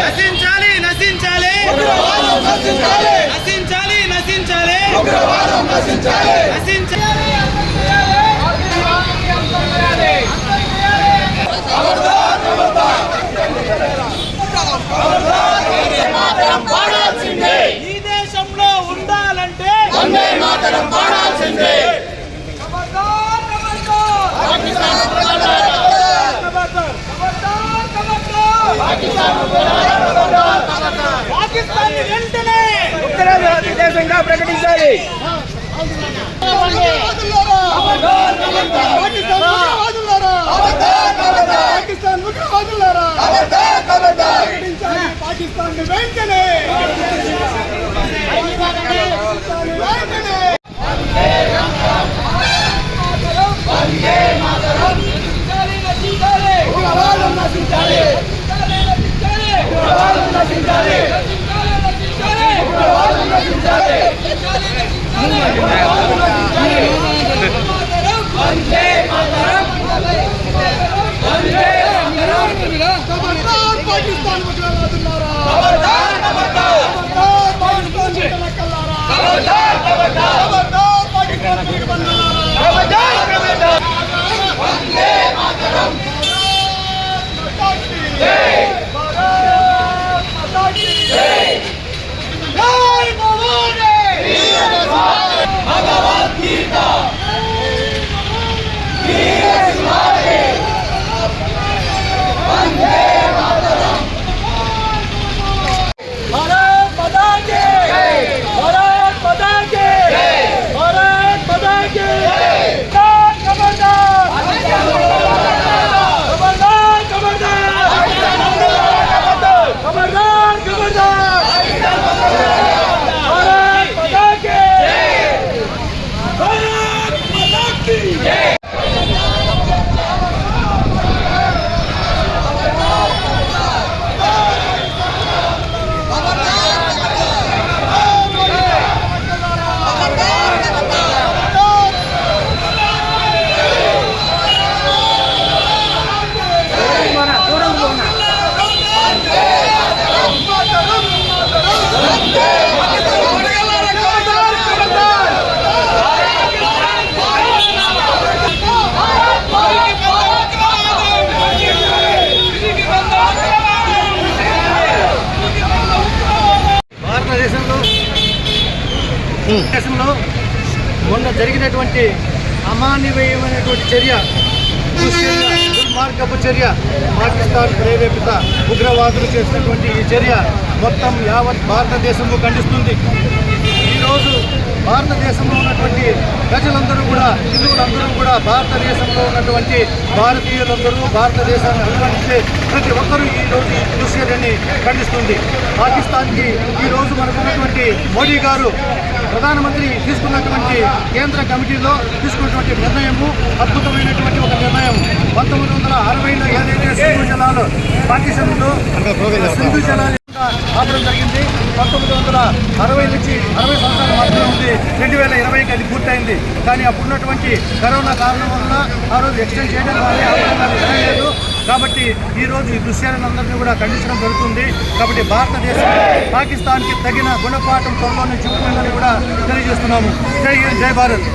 నశించాలి నశించాలి నశించాలి నశించాలి నశించాలి. ఈ దేశంలో ఉండాలంటే పాకిస్తాన్ వెంటనే దేశంగా ప్రకటించాలి. పాకిస్తాన్ వెంటనే దేశంలో మొన్న జరిగినటువంటి అమానవీయమైనటువంటి చర్య, దుర్మార్గపు చర్య, పాకిస్తాన్ ప్రేరేపిత ఉగ్రవాదులు చేసినటువంటి ఈ చర్య మొత్తం యావత్ భారతదేశంలో ఖండిస్తుంది. ఈరోజు భారతదేశంలో ఉన్నటువంటి ప్రజలందరూ కూడా, హిందువులందరూ కూడా, భారతదేశంలో ఉన్నటువంటి భారతీయులందరూ, భారతదేశాన్ని అభిమానించే ప్రతి ఒక్కరూ ఈరోజు ఈ దృశ్యాన్ని ఖండిస్తుంది. పాకిస్తాన్కి ఈరోజు మనకున్నటువంటి మోడీ గారు ప్రధానమంత్రి తీసుకున్నటువంటి కేంద్ర కమిటీలో తీసుకున్నటువంటి నిర్ణయము అద్భుతమైనటువంటి ఒక నిర్ణయం. 1960లో ఏదైతే సింధు జలాలు పాకిస్తాన్లో సింధు జలాలు ఆపడం జరిగింది. 1960 నుంచి 60 సంవత్సరాల మధ్యలో ఉంది. 2020కి అది పూర్తయింది. కానీ అప్పుడున్నటువంటి కరోనా కారణం వల్ల ఆ రోజు ఎక్స్టెండ్ చేయడం లేదు. కాబట్టి ఈరోజు ఈ దృశ్యాలందరినీ కూడా ఖండించడం జరుగుతుంది. కాబట్టి భారతదేశం పాకిస్తాన్కి తగిన గుణపాఠం త్వరలోనే చూపుతుందని కూడా తెలియజేస్తున్నాము. జై హింద్, జై భారత్.